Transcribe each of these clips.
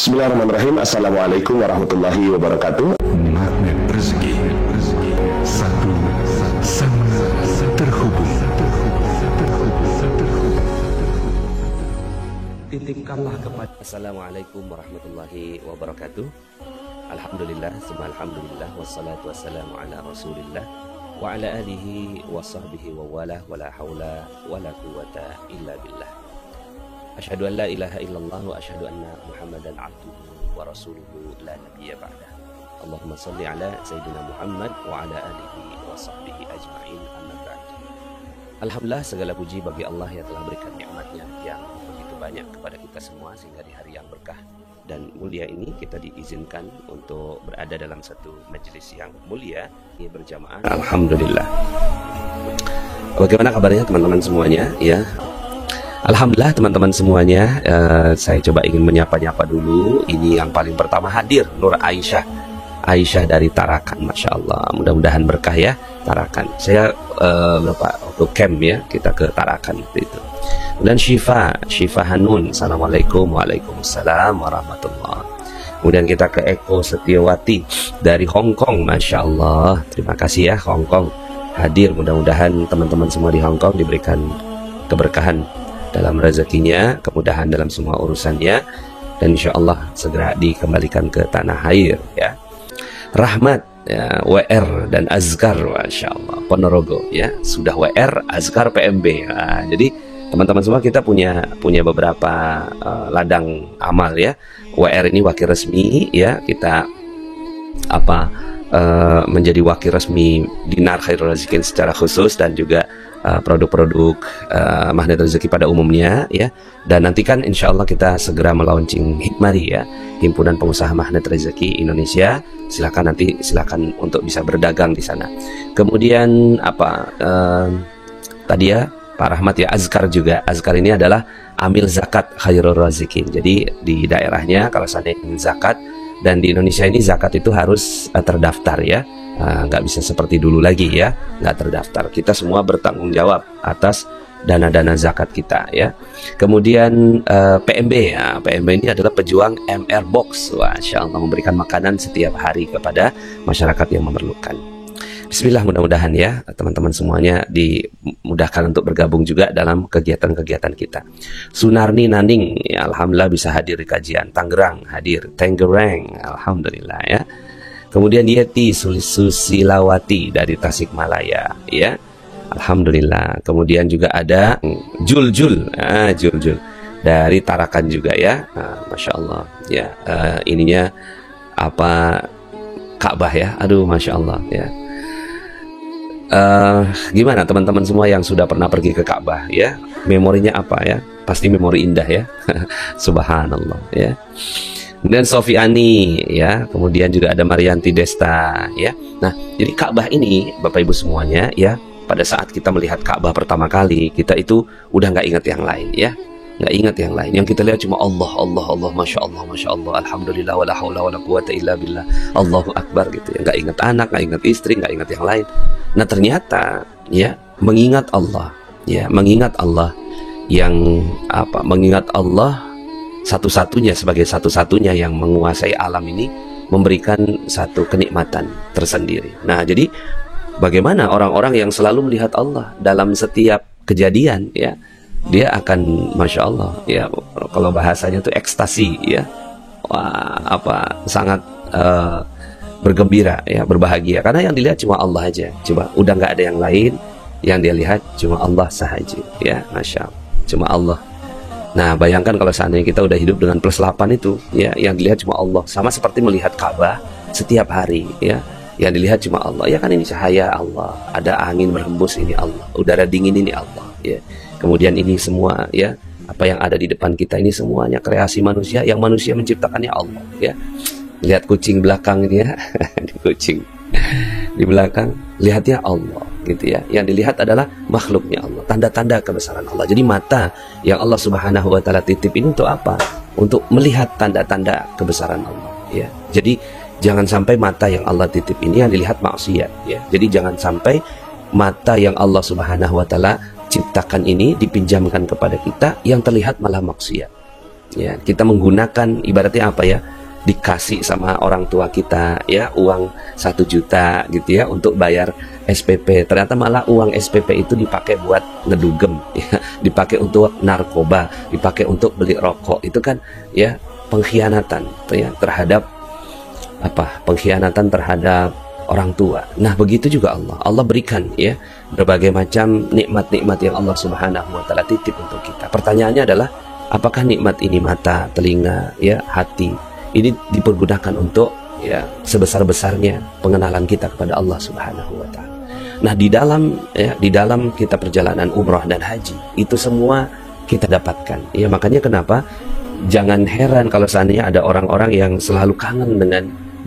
Bismillahirrahmanirrahim. Assalamualaikum warahmatullahi wabarakatuh. Magnet rezeki, satu sama terhubung. Titipkanlah kepada Assalamualaikum warahmatullahi wabarakatuh. Alhamdulillah, summa alhamdulillah, wassalatu wassalamu ala rasulillah wa ala alihi wa sahbihi wa wala wala hawla wala quwata illa billah. Asyhadu an la ilaha illallah wa asyhadu anna Muhammadan abduhu wa rasuluhu la nabiyya ba'dah. Allahumma salli ala Sayyidina Muhammad wa ala alihi wa sahbihi ajma'in, amma ba'd. Alhamdulillah, segala puji bagi Allah yang telah berikan nikmatnya yang begitu banyak kepada kita semua, sehingga di hari yang berkah dan mulia ini kita diizinkan untuk berada dalam satu majelis yang mulia ini berjamaah. Alhamdulillah. Bagaimana kabarnya teman-teman semuanya ya? Alhamdulillah teman-teman semuanya, saya coba ingin menyapa-nyapa dulu. Ini yang paling pertama hadir, Nur Aisyah dari Tarakan, Masya Allah. Mudah-mudahan berkah ya, Tarakan. Saya waktu camp ya, kita ke Tarakan itu. Dan Syifa Hanun, Assalamualaikum, waalaikumsalam warahmatullah. Kemudian kita ke Eko Setiawati dari Hong Kong, Masya Allah. Terima kasih ya Hong Kong hadir. Mudah-mudahan teman-teman semua di Hong Kong diberikan keberkahan dalam rezekinya, kemudahan dalam semua urusannya, dan insya Allah segera dikembalikan ke tanah air ya. Rahmat ya, WR dan Azkar, Masya Allah, Ponorogo ya, sudah WR, Azkar, PMB. Nah, jadi teman-teman semua kita punya beberapa ladang amal ya. WR ini wakil resmi ya, kita menjadi wakil resmi Dinar Khairul Razikin secara khusus, dan juga produk-produk magnet rezeki pada umumnya ya. Dan nanti kan insya Allah kita segera melaunching Hikmari ya, Himpunan Pengusaha Magnet Rezeki Indonesia. Silakan untuk bisa berdagang di sana. Kemudian tadi ya Pak Rahmat ya, Azkar juga. Azkar ini adalah amil zakat Khairul Razikin. Jadi di daerahnya kalau seandainya ingin zakat, dan di Indonesia ini zakat itu harus terdaftar ya. Nggak bisa seperti dulu lagi ya, nggak terdaftar. Kita semua bertanggung jawab atas dana-dana zakat kita ya. Kemudian PMB ya, PMB ini adalah pejuang MR Box. Masya Allah, memberikan makanan setiap hari kepada masyarakat yang memerlukan. Bismillah, mudah-mudahan ya teman-teman semuanya dimudahkan untuk bergabung juga dalam kegiatan-kegiatan kita. Sunarni Naning ya, alhamdulillah bisa hadir di kajian. Tangerang hadir, Tangerang, alhamdulillah ya. Kemudian Yeti Susilawati dari Tasikmalaya ya, alhamdulillah. Kemudian juga ada Jul dari Tarakan juga ya. Masya Allah ya, ininya Ka'bah ya, aduh Masya Allah ya. Gimana teman-teman semua yang sudah pernah pergi ke Ka'bah ya, memorinya apa ya? Pasti memori indah ya. Subhanallah ya. Kemudian Sofiani ya, kemudian juga ada Marianti Desta ya. Nah, jadi Ka'bah ini Bapak Ibu semuanya ya, pada saat kita melihat Ka'bah pertama kali, kita itu udah nggak ingat yang lain ya, nggak ingat yang lain. Yang kita lihat cuma Allah, Masya Allah, alhamdulillah, wala haula wala quwata illa billah, Allahu Akbar gitu ya. Nggak ingat anak, nggak ingat istri, nggak ingat yang lain. Nah ternyata ya, mengingat Allah ya, mengingat Allah satu-satunya, sebagai satu-satunya yang menguasai alam ini, memberikan satu kenikmatan tersendiri. Nah jadi bagaimana orang-orang yang selalu melihat Allah dalam setiap kejadian ya, dia akan Masya Allah ya, kalau bahasanya itu ekstasi ya. Wah, sangat bergembira ya, berbahagia, karena yang dilihat cuma Allah aja. Coba, udah nggak ada yang lain, yang dia lihat cuma Allah sahaja ya, Masya Allah, cuma Allah. Nah bayangkan kalau seandainya kita udah hidup dengan plus 8 itu ya, yang dilihat cuma Allah. Sama seperti melihat Ka'bah setiap hari ya, yang dilihat cuma Allah ya kan. Ini cahaya Allah, ada angin berhembus ini Allah, udara dingin ini Allah ya. Kemudian ini semua ya, apa yang ada di depan kita ini semuanya kreasi manusia, yang manusia menciptakannya Allah ya. Lihat kucing belakang ini ya. Kucing di belakang, lihatnya Allah gitu ya. Yang dilihat adalah makhluknya Allah, tanda-tanda kebesaran Allah. Jadi mata yang Allah Subhanahu wa Ta'ala titip ini untuk apa? Untuk melihat tanda-tanda kebesaran Allah ya. Jadi jangan sampai mata yang Allah titip ini yang dilihat maksiat ya. Jadi jangan sampai mata yang Allah Subhanahu wa Ta'ala ciptakan ini dipinjamkan kepada kita yang terlihat malah maksiat Ya, kita menggunakan ibaratnya apa ya? Dikasih sama orang tua kita ya uang 1 juta gitu ya untuk bayar SPP. Ternyata malah uang SPP itu dipakai buat ngedugem ya, dipakai untuk narkoba, dipakai untuk beli rokok. Itu kan ya pengkhianatan ya terhadap apa? Pengkhianatan terhadap orang tua. Nah, begitu juga Allah. Allah berikan ya berbagai macam nikmat-nikmat yang Allah Subhanahu wa taala titip untuk kita. Pertanyaannya adalah apakah nikmat ini mata, telinga, ya, hati ini dipergunakan untuk ya sebesar-besarnya pengenalan kita kepada Allah Subhanahu wa taala. Nah, di dalam kita perjalanan umrah dan haji itu semua kita dapatkan. Ya, makanya kenapa jangan heran kalau seandainya ada orang-orang yang selalu kangen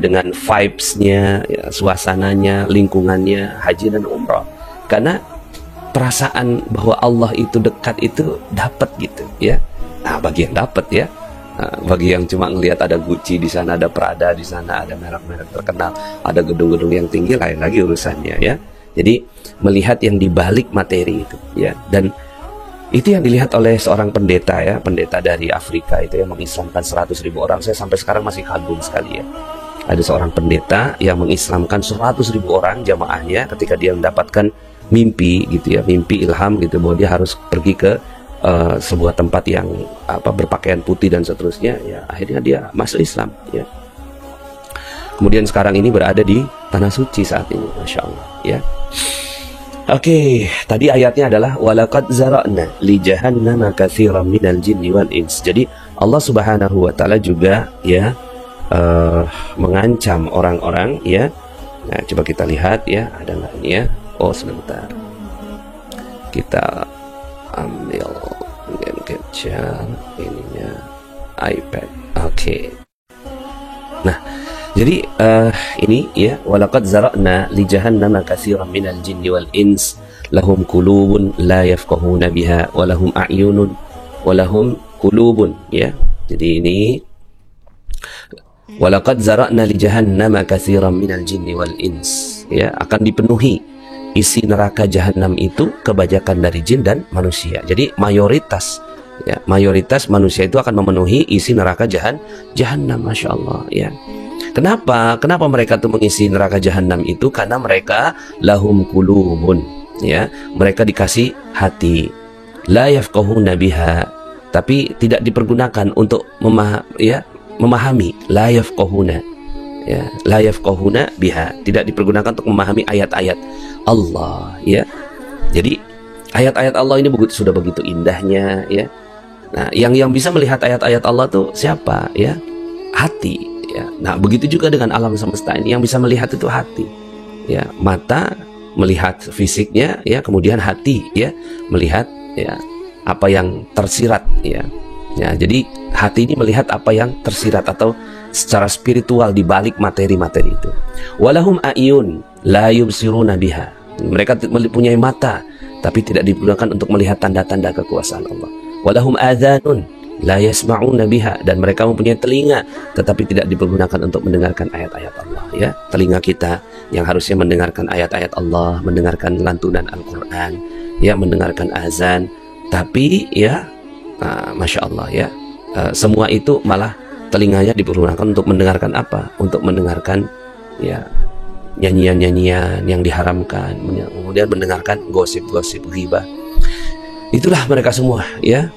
dengan vibes-nya, ya, suasananya, lingkungannya haji dan umrah. Karena perasaan bahwa Allah itu dekat itu dapat gitu, ya. Nah, bagi yang dapat ya. Bagi yang cuma ngelihat ada Gucci di sana, ada Prada di sana, ada merek-merek terkenal, ada gedung-gedung yang tinggi, lain lagi urusannya ya. Jadi melihat yang dibalik materi itu ya, dan itu yang dilihat oleh seorang pendeta ya, pendeta dari Afrika itu yang mengislamkan 100.000 orang. Saya sampai sekarang masih kagum sekali ya. Ada seorang pendeta yang mengislamkan 100.000 orang jamaahnya ketika dia mendapatkan mimpi gitu ya, mimpi ilham gitu bahwa dia harus pergi ke sebuah tempat yang berpakaian putih dan seterusnya ya, akhirnya dia masuk Islam ya. Kemudian sekarang ini berada di tanah suci saat ini, Masya Allah ya. Oke, tadi ayatnya adalah walaqad zara'na li jahannama katsiran minal jinni wal ins. Jadi Allah Subhanahu wa taala juga ya mengancam orang-orang ya. Nah, coba kita lihat ya, ada nggak ini ya? Oh, sebentar. Kita ambil game capture ininya iPad. Oke. Nah, jadi ini ya walaqad zara'na li jahannama katsiran minal jinni wal ins lahum qulubun la yafqahuna biha wa lahum a'yunun wa lahum qulubun ya. Jadi ini walaqad zara'na li jahannama katsiran minal jinni wal ins ya, akan dipenuhi isi neraka jahanam itu kebanyakan dari jin dan manusia. Jadi mayoritas ya, mayoritas manusia itu akan memenuhi isi neraka jahanam, Masya Allah ya. Kenapa mereka tuh mengisi neraka jahanam itu? Karena mereka lahum qulubun ya, mereka dikasih hati, la yafqahuna biha, tapi tidak dipergunakan untuk memahami, la yafqahuna ya, la yafqahuna biha, tidak dipergunakan untuk memahami ayat-ayat Allah ya. Jadi ayat-ayat Allah ini sudah begitu indahnya ya. Nah, yang bisa melihat ayat-ayat Allah tuh siapa ya? Hati ya. Nah, begitu juga dengan alam semesta ini, yang bisa melihat itu hati ya. Mata melihat fisiknya ya, kemudian hati ya melihat ya apa yang tersirat ya. Ya, jadi hati ini melihat apa yang tersirat atau secara spiritual di balik materi-materi itu. Walahum a'yun la yubsiruna biha. Mereka mempunyai mata tapi tidak digunakan untuk melihat tanda-tanda kekuasaan Allah. Walahum adhanun la yasma'una biha, dan mereka mempunyai telinga tetapi tidak dipergunakan untuk mendengarkan ayat-ayat Allah ya. Telinga kita yang harusnya mendengarkan ayat-ayat Allah, mendengarkan lantunan Al-Qur'an ya, mendengarkan azan, tapi ya Masya Allah ya, semua itu malah telinganya dipergunakan untuk mendengarkan apa? Untuk mendengarkan ya nyanyian-nyanyian yang diharamkan, kemudian mendengarkan gosip-gosip ghibah. Itulah mereka semua ya.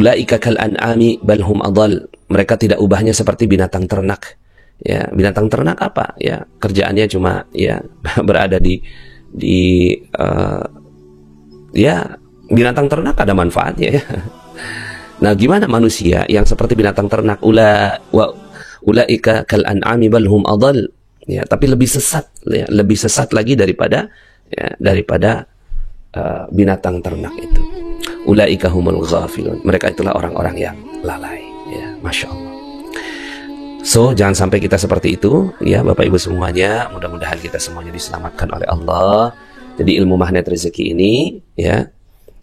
Ulaika kal an'ami bal hum adall. Mereka tidak ubahnya seperti binatang ternak. Ya, binatang ternak apa? Ya, kerjaannya cuma ya berada di ya, binatang ternak ada manfaatnya ya. Nah, gimana manusia yang seperti binatang ternak? Ulaika kal an'ami bal hum adall. Ya, tapi lebih sesat ya, lebih sesat lagi daripada binatang ternak itu. Ulaika humul ghafilun. Mereka itulah orang-orang yang lalai ya, Masya Allah. So, jangan sampai kita seperti itu ya, Bapak Ibu semuanya. Mudah-mudahan kita semuanya diselamatkan oleh Allah. Jadi ilmu magnet rezeki ini ya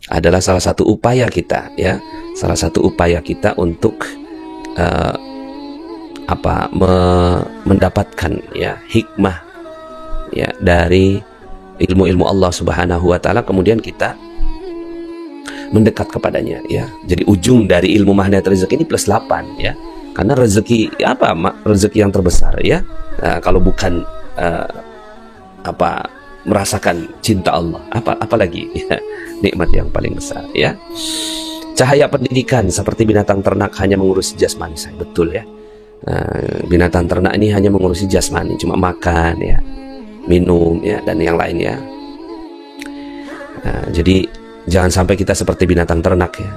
adalah salah satu upaya kita ya, salah satu upaya kita untuk mendapatkan ya hikmah ya dari ilmu-ilmu Allah Subhanahu wa taala, kemudian kita mendekat kepadanya ya. Jadi ujung dari ilmu magnet rezeki ini plus 8 ya. Karena rezeki apa? Rezeki yang terbesar ya. Kalau bukan merasakan cinta Allah, apalagi ya, nikmat yang paling besar ya. Cahaya pendidikan seperti binatang ternak hanya mengurusi jasmani saya, betul ya. Binatang ternak ini hanya mengurusi jasmani, cuma makan ya, minum ya, dan yang lain ya. Jadi jangan sampai kita seperti binatang ternak ya.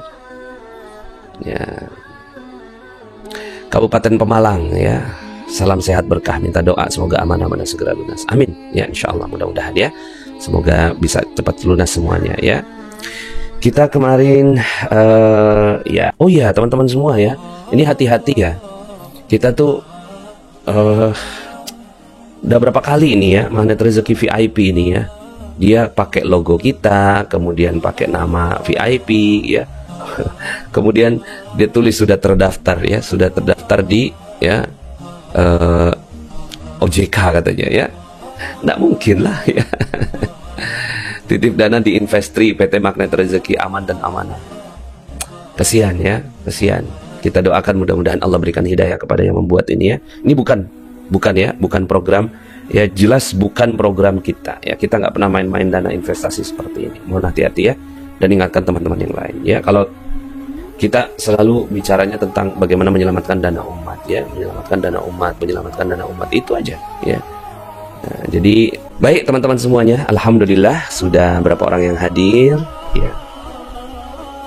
Kabupaten Pemalang ya, salam sehat berkah, minta doa semoga amanah-amanah segera lunas, amin ya, insyaallah, mudah-mudahan ya, semoga bisa cepat lunas semuanya ya. Kita kemarin oh ya teman-teman semua ya, ini hati-hati ya, kita tuh udah berapa kali ini ya magnet rezeki VIP ini ya, dia pakai logo kita, kemudian pakai nama VIP ya. Kemudian dia tulis sudah terdaftar ya, sudah terdaftar di ya OJK katanya ya. Nggak mungkin lah ya. Titip dana di Investri PT Magnet Rezeki, aman dan amanah. Kesian ya, kesian. Kita doakan mudah-mudahan Allah berikan hidayah kepada yang membuat ini ya. Ini bukan program ya, jelas bukan program kita ya. Kita nggak pernah main-main dana investasi seperti ini. Mohon hati-hati ya, dan ingatkan teman-teman yang lain ya, kalau kita selalu bicaranya tentang bagaimana menyelamatkan dana umat ya, menyelamatkan dana umat itu aja ya. Jadi baik teman-teman semuanya, alhamdulillah sudah berapa orang yang hadir ya,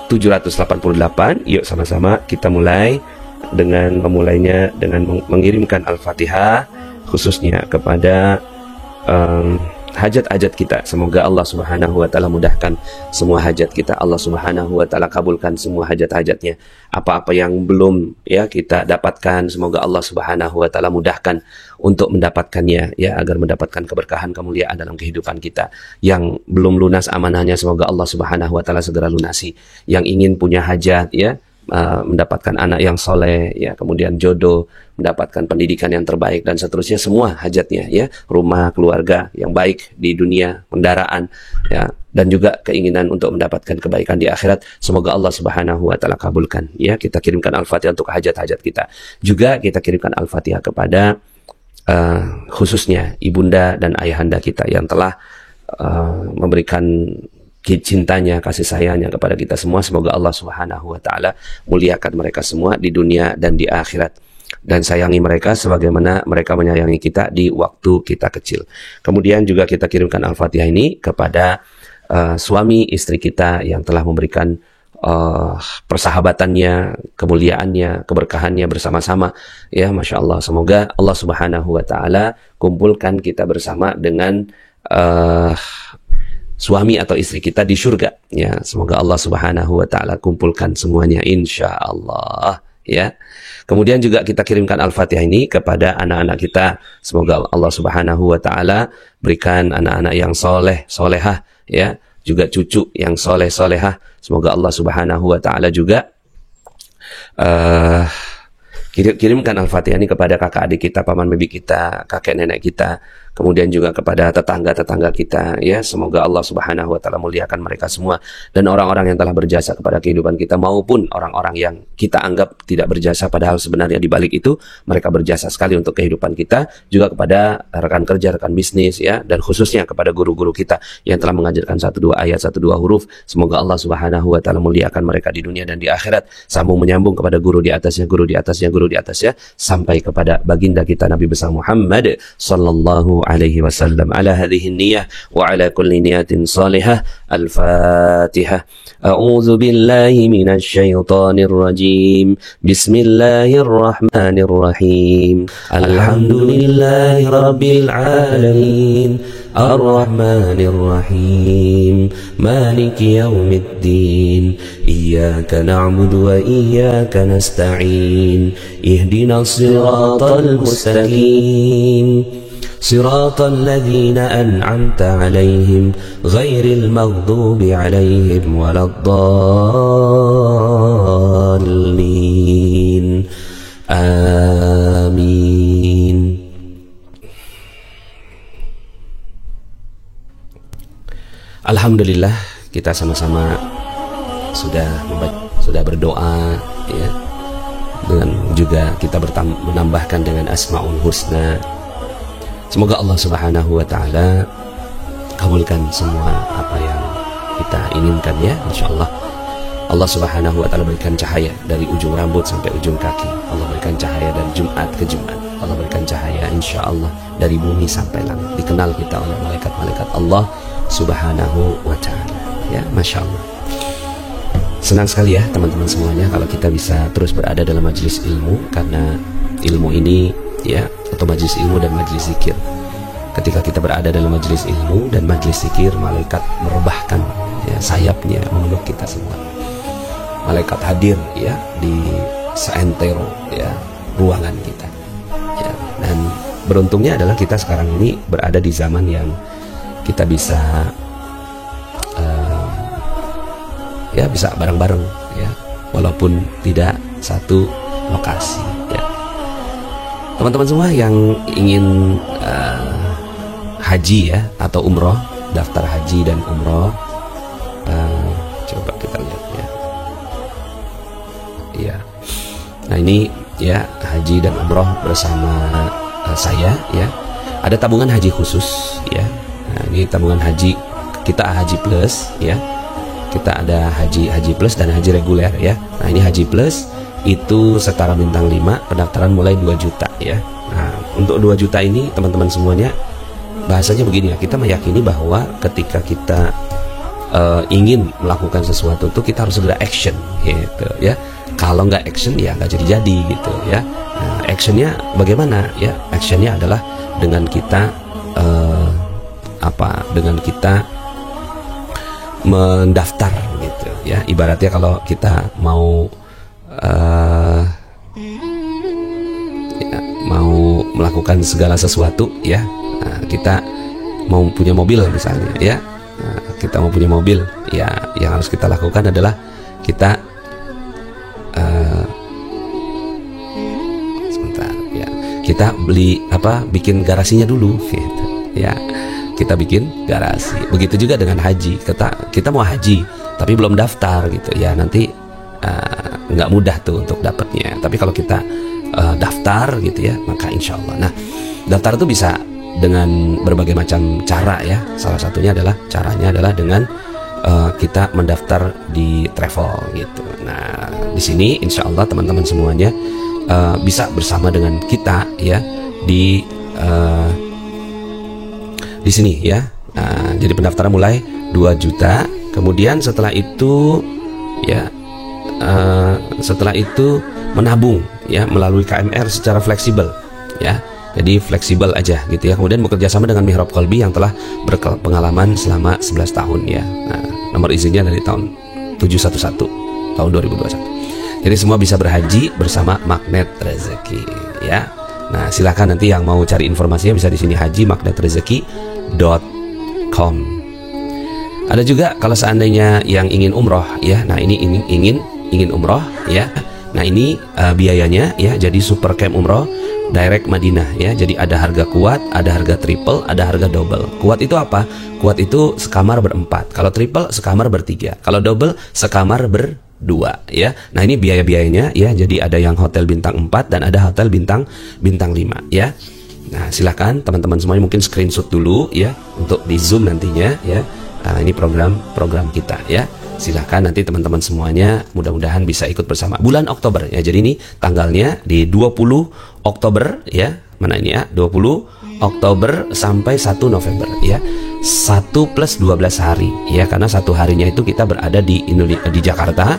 788. Yuk sama-sama kita mulai dengan memulainya dengan mengirimkan Al-Fatihah khususnya kepada hajat-hajat kita. Semoga Allah Subhanahu wa Ta'ala mudahkan semua hajat kita. Allah Subhanahu wa Ta'ala kabulkan semua hajat-hajatnya. Apa-apa yang belum ya kita dapatkan, semoga Allah Subhanahu wa Ta'ala mudahkan untuk mendapatkannya ya, agar mendapatkan keberkahan, kemuliaan dalam kehidupan kita. Yang belum lunas amanahnya, semoga Allah Subhanahu wa Ta'ala segera lunasi. Yang ingin punya hajat ya, mendapatkan anak yang soleh ya, kemudian jodoh, mendapatkan pendidikan yang terbaik dan seterusnya, semua hajatnya ya, rumah, keluarga yang baik di dunia, kendaraan ya, dan juga keinginan untuk mendapatkan kebaikan di akhirat, semoga Allah Subhanahu wa Ta'ala kabulkan ya. Kita kirimkan Al-Fatihah untuk hajat-hajat kita. Juga kita kirimkan Al-Fatihah kepada khususnya ibunda dan ayahanda kita yang telah memberikan cintanya, kasih sayangnya kepada kita semua. Semoga Allah Subhanahu wa Ta'ala muliakan mereka semua di dunia dan di akhirat, dan sayangi mereka sebagaimana mereka menyayangi kita di waktu kita kecil. Kemudian juga kita kirimkan Al-Fatihah ini kepada suami istri kita yang telah memberikan persahabatannya, kemuliaannya, keberkahannya bersama-sama ya, Masya Allah. Semoga Allah Subhanahu wa Ta'ala kumpulkan kita bersama dengan suami atau istri kita di surga ya. Semoga Allah Subhanahu wa Ta'ala kumpulkan semuanya insya Allah ya. Kemudian juga kita kirimkan Al-Fatihah ini kepada anak-anak kita. Semoga Allah Subhanahu wa Ta'ala berikan anak-anak yang soleh, solehah ya, juga cucu yang soleh, solehah. Semoga Allah Subhanahu wa Ta'ala juga kirimkan Al-Fatihah ini kepada kakak adik kita, paman bibi kita, kakek nenek kita, kemudian juga kepada tetangga-tetangga kita ya. Semoga Allah Subhanahu wa Ta'ala muliakan mereka semua, dan orang-orang yang telah berjasa kepada kehidupan kita maupun orang-orang yang kita anggap tidak berjasa padahal sebenarnya di balik itu mereka berjasa sekali untuk kehidupan kita. Juga kepada rekan kerja, rekan bisnis ya, dan khususnya kepada guru-guru kita yang telah mengajarkan 1-2 ayat, 1-2 huruf. Semoga Allah Subhanahu wa Ta'ala muliakan mereka di dunia dan di akhirat. Sambung menyambung kepada guru di atasnya, guru di atasnya, guru di atasnya, sampai kepada baginda kita Nabi besar Muhammad sallallahu alaihi wasallam. Ala hadhihi niyyah wa ala kulli niyatin salihah. Al-Fatihah. A'udzu billahi minasy syaithanir rajim. Bismillahirrahmanirrahim. Alhamdulillahi rabbil alamin. الرحمن الرحيم مالك يوم الدين إياك نعبد وإياك نستعين اهدنا الصراط المستقيم صراط الذين أنعمت عليهم غير المغضوب عليهم ولا الضالين آمين. Alhamdulillah kita sama-sama sudah berdoa ya, dengan juga kita menambahkan dengan Asmaul Husna. Semoga Allah Subhanahu wa taala kabulkan semua apa yang kita inginkan ya, insyaallah. Allah Subhanahu wa taala berikan cahaya dari ujung rambut sampai ujung kaki. Allah berikan cahaya dari Jumat ke Jumat. Allah berikan cahaya insyaallah dari bumi sampai langit. Dikenal kita oleh malaikat-malaikat Allah Subhanahu wa taala. Ya, Masya Allah. Senang sekali ya teman-teman semuanya kalau kita bisa terus berada dalam majelis ilmu, karena ilmu ini ya, atau majelis ilmu dan majelis zikir. Ketika kita berada dalam majelis ilmu dan majelis zikir, malaikat merebahkan ya, sayapnya memeluk kita semua. Malaikat hadir ya di seantero ya ruangan kita. Ya, dan beruntungnya adalah kita sekarang ini berada di zaman yang kita bisa ya bisa bareng-bareng ya, walaupun tidak satu lokasi ya. Teman-teman semua yang ingin haji ya atau umroh, daftar haji dan umroh, coba kita lihat ya. Ya, nah ini ya haji dan umroh bersama saya ya. Ada tabungan haji khusus ya. Nah, ini tabungan haji kita haji plus ya. Kita ada haji plus dan haji reguler ya. Nah, ini haji plus itu setara bintang 5, pendaftaran mulai 2 juta ya. Nah, untuk 2 juta ini teman-teman semuanya, bahasanya begini ya, kita meyakini bahwa ketika kita ingin melakukan sesuatu itu kita harus segera action gitu ya. Kalau nggak action ya nggak jadi gitu ya. Nah, actionnya bagaimana ya? Actionnya adalah dengan kita dengan kita mendaftar gitu ya. Ibaratnya kalau kita mau mau melakukan segala sesuatu ya, nah, kita mau punya mobil misalnya ya, nah, kita mau punya mobil ya, yang harus kita lakukan adalah kita sebentar ya, kita bikin garasinya dulu gitu ya. Kita bikin garasi. Begitu juga dengan haji. Kita mau haji tapi belum daftar gitu ya, nanti nggak mudah tuh untuk dapatnya. Tapi kalau kita daftar gitu ya, maka insya Allah. Nah, daftar itu bisa dengan berbagai macam cara ya. Salah satunya caranya adalah dengan kita mendaftar di travel gitu. Nah, di sini insya Allah teman-teman semuanya bisa bersama dengan kita ya di sini ya. Nah, jadi pendaftaran mulai 2 juta. Kemudian setelah itu ya, setelah itu menabung ya melalui KMR secara fleksibel ya. Jadi fleksibel aja gitu ya. Kemudian bekerja sama dengan Mihrab Qalbi yang telah berpengalaman selama 11 tahun ya. Nah, nomor izinnya dari tahun 711 tahun 2021. Jadi semua bisa berhaji bersama Magnet Rezeki ya. Nah, silakan nanti yang mau cari informasinya bisa di sini hajimagnetrezeki.com. Ada juga kalau seandainya yang ingin umroh ya. Nah, ini ingin umroh ya. Nah, ini biayanya ya. Jadi super camp umroh direct Madinah ya. Jadi ada harga kuat, ada harga triple, ada harga double. Kuat itu apa? Kuat itu sekamar berempat. Kalau triple sekamar bertiga. Kalau double sekamar berdua ya. Nah, ini biaya-biayanya ya. Jadi ada yang hotel bintang 4 dan ada hotel bintang 5 ya. Nah, silakan teman-teman semuanya mungkin screenshot dulu ya untuk di Zoom nantinya ya. Nah, ini program kita ya. Silakan nanti teman-teman semuanya mudah-mudahan bisa ikut bersama bulan Oktober ya. Jadi ini tanggalnya di 20 Oktober ya. Mana ini ya? 20 Oktober sampai 1 November ya. 1 plus 12 hari ya, karena satu harinya itu kita berada di Jakarta,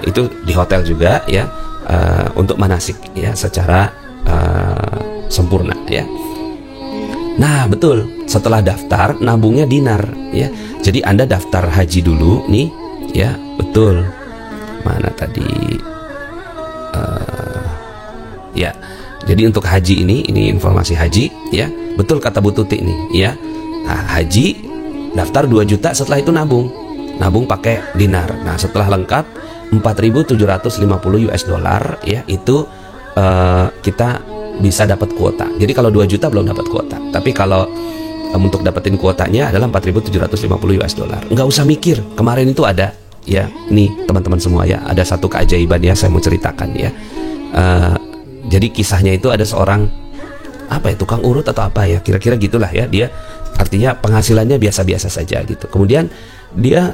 itu di hotel juga ya, untuk manasik ya secara sempurna ya. Nah, betul, setelah daftar nabungnya dinar ya. Jadi Anda daftar haji dulu nih ya, betul. Mana tadi ya. Jadi untuk haji ini informasi haji ya. Betul kata Bu Tuti nih ya. Nah, haji daftar 2 juta, setelah itu nabung pakai dinar. Nah, setelah lengkap 4.750 US dollar ya, itu kita bisa dapat kuota. Jadi kalau 2 juta belum dapat kuota. Tapi kalau untuk dapetin kuotanya adalah 4.750 US dollar. Nggak usah mikir, kemarin itu ada ya. Ini teman-teman semua ya, ada satu keajaiban ya saya mau ceritakan ya. Jadi kisahnya itu ada seorang apa ya, tukang urut atau apa ya, kira-kira gitulah ya. Dia artinya penghasilannya biasa-biasa saja gitu. Kemudian dia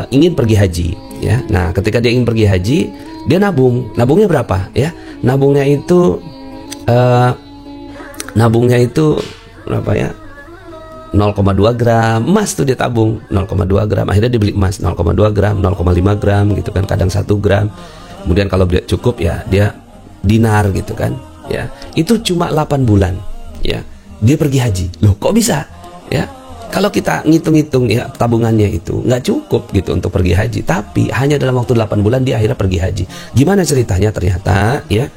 ingin pergi haji ya. Nah, ketika dia ingin pergi haji, dia nabungnya berapa ya? Nabungnya itu berapa ya? 0,2 gram emas tuh dia tabung, 0,2 gram. Akhirnya dia beli emas 0,2 gram, 0,5 gram gitu kan, kadang 1 gram. Kemudian kalau dia cukup ya dia dinar gitu kan ya. Itu cuma 8 bulan ya dia pergi haji. Loh, kok bisa ya? Kalau kita ngitung-ngitung ya, tabungannya itu nggak cukup gitu untuk pergi haji, tapi hanya dalam waktu 8 bulan dia akhirnya pergi haji. Gimana ceritanya? Ternyata ya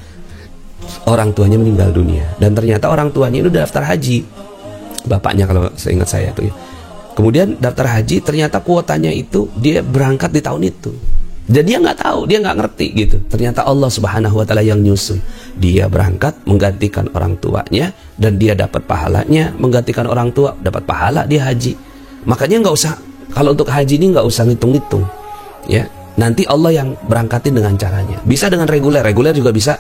orang tuanya meninggal dunia, dan ternyata orang tuanya itu udah daftar haji, bapaknya kalau seingat saya itu ya. Kemudian daftar haji, ternyata kuotanya itu dia berangkat di tahun itu. Dan dia nggak tahu, dia nggak ngerti gitu. Ternyata Allah Subhanahu wa Ta'ala yang nyusun. Dia berangkat menggantikan orang tuanya, dan dia dapat pahalanya menggantikan orang tua, dapat pahala dia haji. Makanya nggak usah, kalau untuk haji ini nggak usah ngitung-ngitung ya. Nanti Allah yang berangkatin dengan caranya. Bisa dengan reguler juga bisa.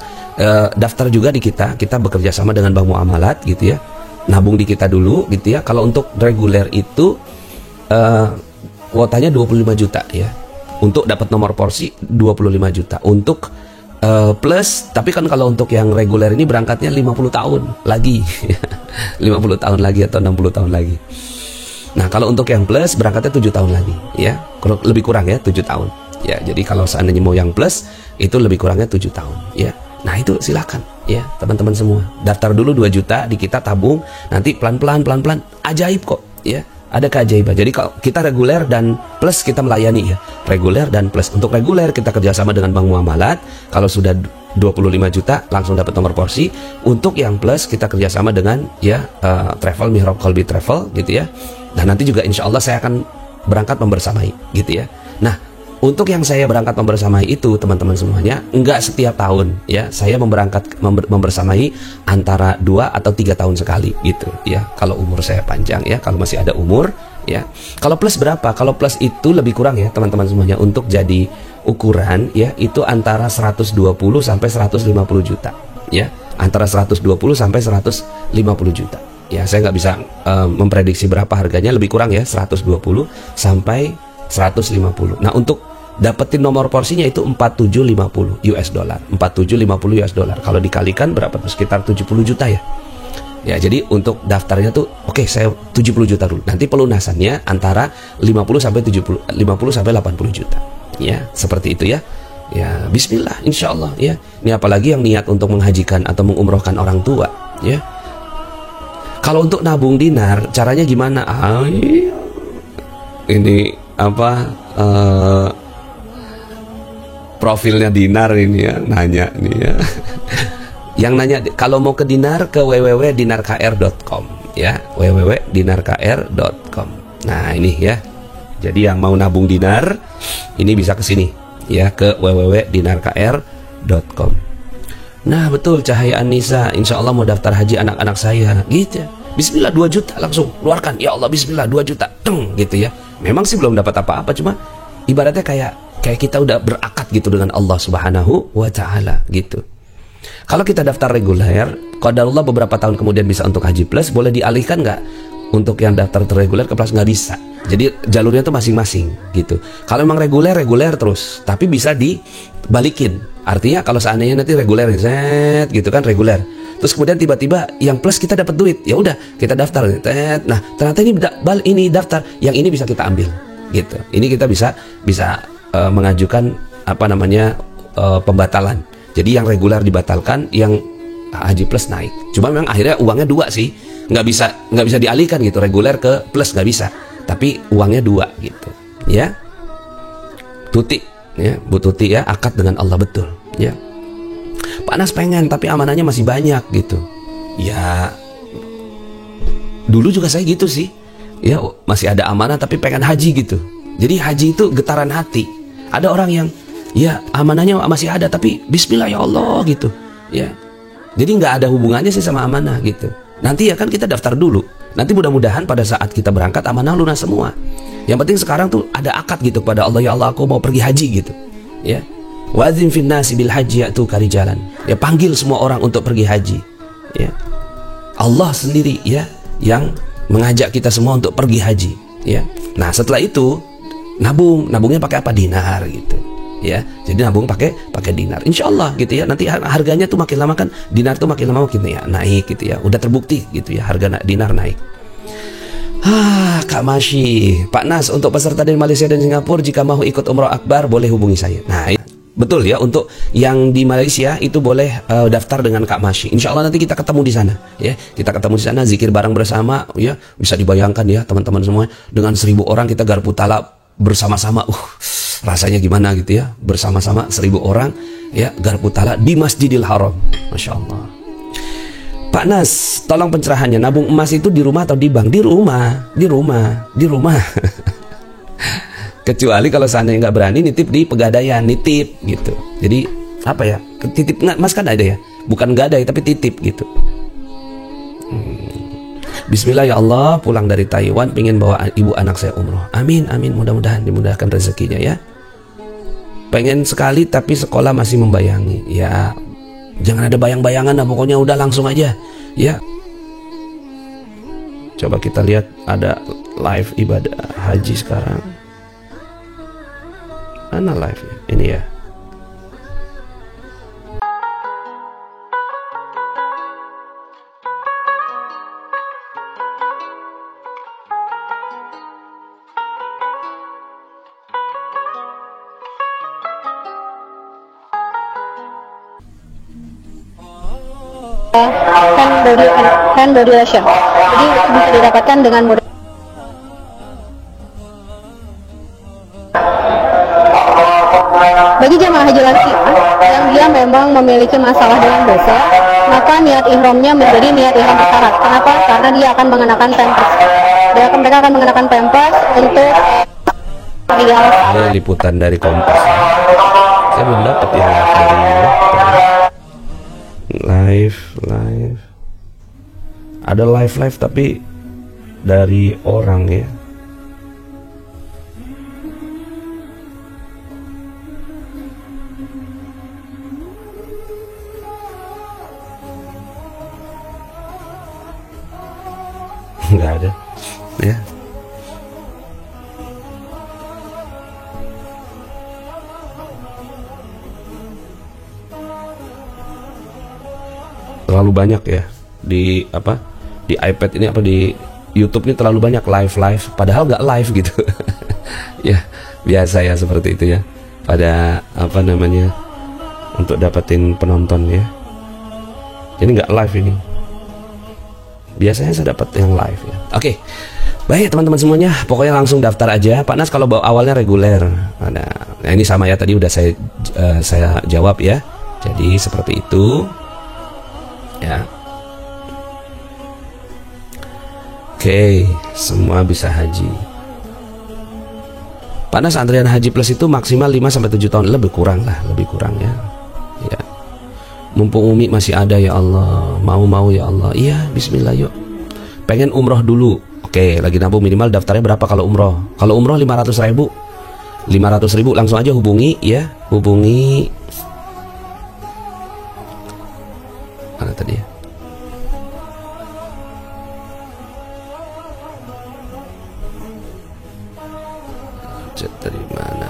Daftar juga di kita bekerja sama dengan Bank Muamalat gitu ya. Nabung di kita dulu gitu ya. Kalau untuk reguler itu kuotanya 25 juta ya. Untuk dapat nomor porsi 25 juta. Untuk plus, tapi kan kalau untuk yang reguler ini berangkatnya 50 tahun lagi 50 tahun lagi atau 60 tahun lagi. Nah, kalau untuk yang plus berangkatnya 7 tahun lagi ya. Lebih kurang ya, 7 tahun ya. Jadi kalau seandainya mau yang plus itu lebih kurangnya 7 tahun ya. Nah, itu silakan ya teman-teman semua. Daftar dulu 2 juta di kita, tabung, nanti pelan-pelan ajaib kok ya. Ada keajaiban. Jadi kalau kita reguler dan plus kita melayani ya. Reguler dan plus. Untuk reguler kita kerjasama dengan Bank Muamalat. Kalau sudah 25 juta langsung dapat nomor porsi. Untuk yang plus kita kerjasama dengan ya Travel Mihrab Qalbi Travel gitu ya. Dan nanti juga insya Allah saya akan berangkat membersamai gitu ya. Nah, untuk yang saya berangkat membersamai itu teman-teman semuanya, enggak setiap tahun ya. Saya membersamai antara 2 atau 3 tahun sekali gitu ya. Kalau umur saya panjang ya, kalau masih ada umur ya. Kalau plus berapa? Kalau plus itu lebih kurang ya teman-teman semuanya. Untuk jadi ukuran ya, itu antara 120 sampai 150 juta ya. Antara 120 sampai 150 juta ya. Saya nggak bisa memprediksi berapa harganya, lebih kurang ya 120 sampai 150. Nah, untuk dapetin nomor porsinya itu 4750 US dollar. 4750 US dollar. Kalau dikalikan berapa? Sekitar 70 juta ya. Ya, jadi untuk daftarnya tuh oke, saya 70 juta dulu. Nanti pelunasannya antara 50 sampai 80 juta. Ya, seperti itu ya. Ya, bismillah insyaallah ya. Ini apalagi yang niat untuk menghajikan atau mengumrohkan orang tua ya. Kalau untuk nabung dinar, caranya gimana? Ini apa profilnya dinar ini ya, nanya nih ya. Yang nanya kalau mau ke dinar, ke www.dinarkr.com ya, www.dinarkr.com. Nah, ini ya. Jadi yang mau nabung dinar ini bisa ke sini ya, ke www.dinarkr.com. Nah, betul Cahaya Anissa, insya Allah mau daftar haji anak-anak saya gitu. Bismillah 2 juta langsung keluarkan. Ya Allah, bismillah 2 juta. Gitu ya. Memang sih belum dapat apa-apa, cuma ibaratnya kayak kita udah berakad gitu dengan Allah Subhanahu wa Ta'ala gitu. Kalau kita daftar reguler, qadarullah beberapa tahun kemudian bisa untuk haji plus, boleh dialihkan nggak? Untuk yang daftar reguler ke plus nggak bisa. Jadi jalurnya tuh masing-masing gitu. Kalau memang reguler terus, tapi bisa dibalikin. Artinya kalau seandainya nanti reguler set gitu kan, reguler, terus kemudian tiba-tiba yang plus kita dapat duit, ya udah kita daftar. Nah, ternyata ini daftar, yang ini bisa kita ambil gitu. Ini kita bisa mengajukan apa namanya pembatalan. Jadi yang reguler dibatalkan, yang haji plus naik. Cuma memang akhirnya uangnya 2 sih, nggak bisa dialihkan gitu, reguler ke plus nggak bisa, tapi uangnya 2 gitu ya. Tuti ya, Bu Tuti ya, akad dengan Allah betul ya. Pak Anas pengen tapi amanahnya masih banyak gitu ya. Dulu juga saya gitu sih ya, masih ada amanah tapi pengen haji gitu. Jadi haji itu getaran hati. Ada orang yang ya amanahnya masih ada tapi bismillah ya Allah gitu ya. Jadi nggak ada hubungannya sih sama amanah gitu. Nanti ya kan kita daftar dulu Nanti mudah-mudahan pada saat kita berangkat amanah lunas semua. Yang penting sekarang tuh ada akad gitu pada Allah, ya Allah aku mau pergi haji gitu. Ya. Wa'adzim fin nasi bil haji ya'tuka rijalan. Ya, panggil semua orang untuk pergi haji. Ya. Allah sendiri ya yang mengajak kita semua untuk pergi haji. Ya. Nah setelah itu nabungnya pakai apa? Dinar gitu. Ya, jadi nabung pakai dinar. Insya Allah gitu ya. Nanti harganya tuh makin lama kan dinar tuh makin lama makin ya naik gitu ya. Udah terbukti gitu ya harga dinar naik. Kak Masyi, Pak Nas, untuk peserta dari Malaysia dan Singapura jika mau ikut umroh akbar boleh hubungi saya. Nah, betul ya, untuk yang di Malaysia itu boleh daftar dengan Kak Masyi. Insya Allah nanti kita ketemu di sana ya. Kita ketemu di sana, zikir bareng bersama ya. Bisa dibayangkan ya teman-teman semua, dengan 1000 orang kita garpu talak bersama-sama. Rasanya gimana gitu ya, bersama-sama 1000 orang ya garpu talak di Masjidil Haram. Masya Allah. Pak Nas, tolong pencerahannya, nabung emas itu di rumah atau di bank? Di rumah. Kecuali kalau seandainya nggak berani nitip di Pegadaian, nitip gitu. Jadi apa ya, titip emas kan ada ya, bukan gadai tapi titip gitu. Bismillah ya Allah, pulang dari Taiwan pengen bawa ibu anak saya umroh. Amin, mudah-mudahan dimudahkan rezekinya ya. Pengen sekali tapi sekolah masih membayangi. Ya, jangan ada bayang-bayangan lah, pokoknya udah langsung aja ya. Coba kita lihat ada live ibadah haji sekarang. Mana live ya? Ini ya. Hand body lotion. Jadi bisa didapatkan dengan mudah. Bagi jamaah haji lansia yang dia memang memiliki masalah dengan dosa, maka niat ihramnya menjadi niat ihram syarat. Kenapa? Karena dia akan mengenakan pampers. Mereka akan mengenakan pampers untuk Ini liputan dari Kompas. Saya belum dapat yang live. Ada live tapi dari orang ya. Nggak ada ya. Terlalu banyak ya di di iPad ini di YouTube ini terlalu banyak live padahal nggak live gitu. Ya biasa ya seperti itu ya, pada untuk dapetin penonton ya. Ini nggak live ini, biasanya saya dapat yang live ya. Oke, baik teman-teman semuanya, pokoknya langsung daftar aja. Pak Nas kalau awalnya reguler, nah ini sama ya, tadi udah saya jawab ya. Jadi seperti itu ya. Oke, semua bisa haji. Pak Nas, antrian haji plus itu maksimal 5-7 tahun, lebih kurang ya. Ya. Mumpung Umi masih ada ya Allah, mau ya Allah. Iya, bismillah yuk. Pengen umroh dulu. Oke, lagi nabung minimal daftarnya berapa kalau umroh? Kalau umroh 500.000. 500.000 langsung aja hubungi ya, mana tadi ya? Chat dari mana?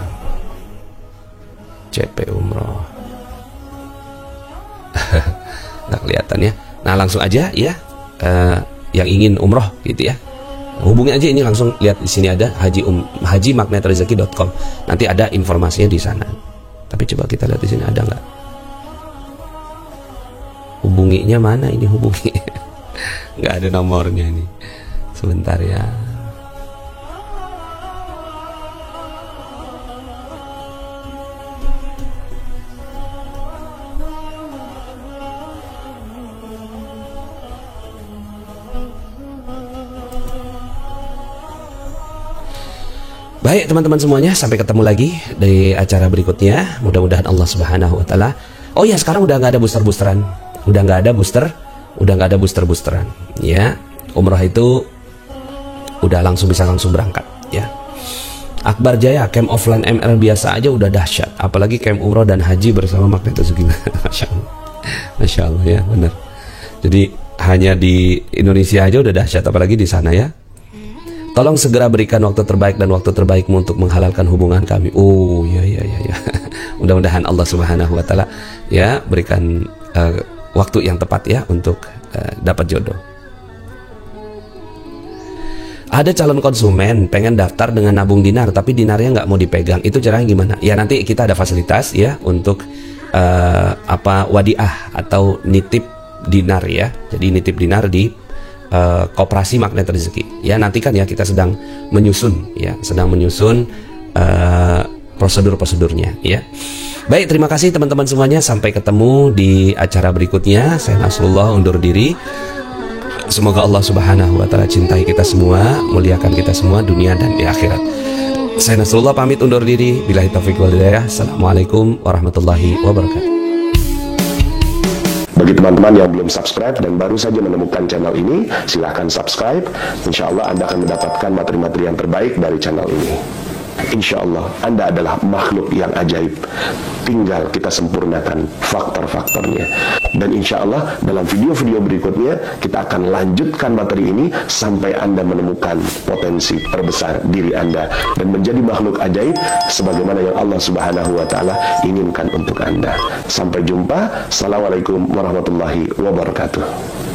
CP umroh. Nggak kelihatan ya. Nah langsung aja ya, yang ingin umroh gitu ya, hubungi aja ini, langsung lihat di sini ada haji.magnetrezeki.com. Nanti ada informasinya di sana. Tapi coba kita lihat di sini ada nggak? Hubunginya mana ini, hubungi? Nggak ada nomornya ini. Sebentar ya. Baik teman-teman semuanya, sampai ketemu lagi di acara berikutnya. Mudah-mudahan Allah Subhanahu wa taala. Oh ya, sekarang udah nggak ada booster-boosteran. Udah nggak ada boosteran ya. Umroh itu udah bisa langsung berangkat ya. Akbar Jaya, camp offline ML biasa aja udah dahsyat, apalagi camp umroh dan haji bersama Magnet Rezeki. Masya Allah, Masya Allah ya, benar. Jadi hanya di Indonesia aja udah dahsyat, apalagi di sana ya. Tolong segera berikan waktu terbaik dan waktu terbaikmu untuk menghalalkan hubungan kami. Oh ya. Mudah-mudahan Allah Subhanahu Wa Taala ya berikan waktu yang tepat ya untuk dapat jodoh. Ada calon konsumen pengen daftar dengan nabung dinar tapi dinarnya nggak mau dipegang, itu caranya gimana? Ya nanti kita ada fasilitas ya untuk wadiah atau nitip dinar ya. Jadi nitip dinar di Koperasi Magnet Rezeki. Ya nanti kan ya kita sedang menyusun prosedur-prosedurnya ya. Baik, terima kasih teman-teman semuanya, sampai ketemu di acara berikutnya. Saya Nasrullah undur diri. Semoga Allah Subhanahu Wa Taala cintai kita semua, muliakan kita semua dunia dan di akhirat. Saya Nasrullah pamit undur diri. Billahi taufiq wal hidayah. Assalamualaikum warahmatullahi wabarakatuh. Bagi teman-teman yang belum subscribe dan baru saja menemukan channel ini, silahkan subscribe. Insya Allah Anda akan mendapatkan materi-materi yang terbaik dari channel ini. Insya Allah Anda adalah makhluk yang ajaib, tinggal kita sempurnakan faktor-faktornya. Dan insya Allah dalam video-video berikutnya kita akan lanjutkan materi ini sampai Anda menemukan potensi terbesar diri Anda dan menjadi makhluk ajaib sebagaimana yang Allah Subhanahu Wa Taala inginkan untuk Anda. Sampai jumpa. Assalamualaikum warahmatullahi wabarakatuh.